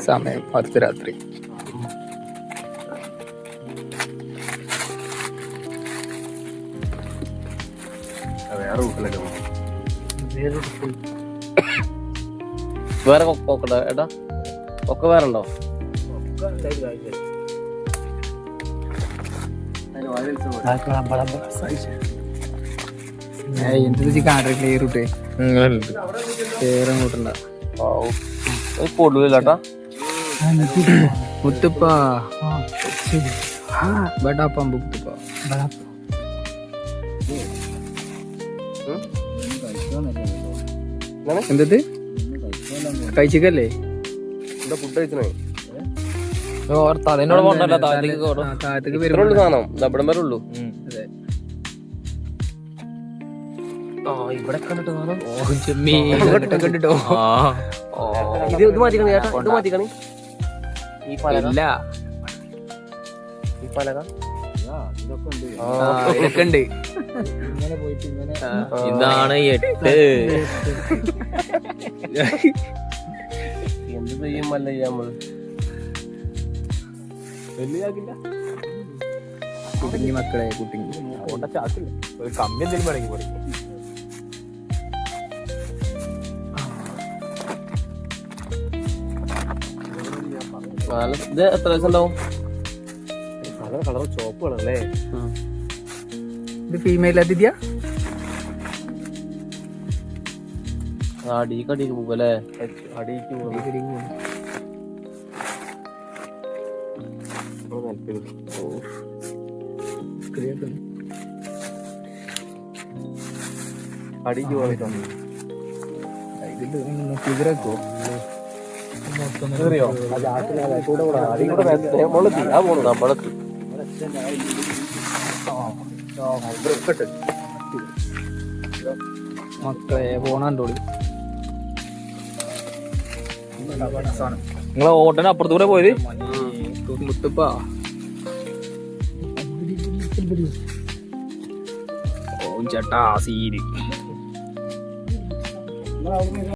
സമയം അർദ്ധരാത്രി. വേറെ കൊക്കണ്ടോ ഏട്ടാ? കൊക്ക വേറെ ഉണ്ടോ? എന്ത് കാണ്ട ക്ലിയർ ഇട്ടേ കേറങ്ങോട്ടുണ്ട പൊടുവില്ലാട്ടാ. മുത്തുപ്പാ ബടാ പമ്പ് മുത്തുപ്പാ. എന്തത് കഴിച്ചിക്കല്ലേ? എന്താ ഫുഡ് കഴിക്കണേ? അതിനോട് താഴത്തേക്ക് വരുള്ളൂ സാധനം. ഇവിടം വരെ ഉള്ളൂ. ഇവിടെ കണ്ടിട്ടോ ഇത് മാറ്റിക്കണേ ചേട്ടാ, ഇത് മാറ്റിക്കണേ. ഈ പലക ഇതൊക്കെ ഉണ്ട്. ഇതാണ് 8. എന്ത് ചെയ്യും അല്ല നമ്മള് കുട്ടിങ്ങി മക്കളെ കുട്ടിങ്ങി ചാക്കില്ല ഒരു കമ്പി എന്തെങ്കിലും വേണമെങ്കിൽ പറയും. ഇത് എത്ര ദിവസം ഉണ്ടാവും? കളർ ചോപ്പ് കളറല്ലേ? ഇത് ഫീമെയിൽ അതിഥിയാ? അടിക്ക് പോകല്ലേ? അടിക്ക് പോകും. അടിക്ക് പോകാൻ കുതിരക്കോ മക്കളെ പോണോളി. നിങ്ങളെ ഓട്ടന് അപ്പുറത്തൂടെ പോയത് മുത്തുപ്പാ. ഓ ചേട്ടാ സീന്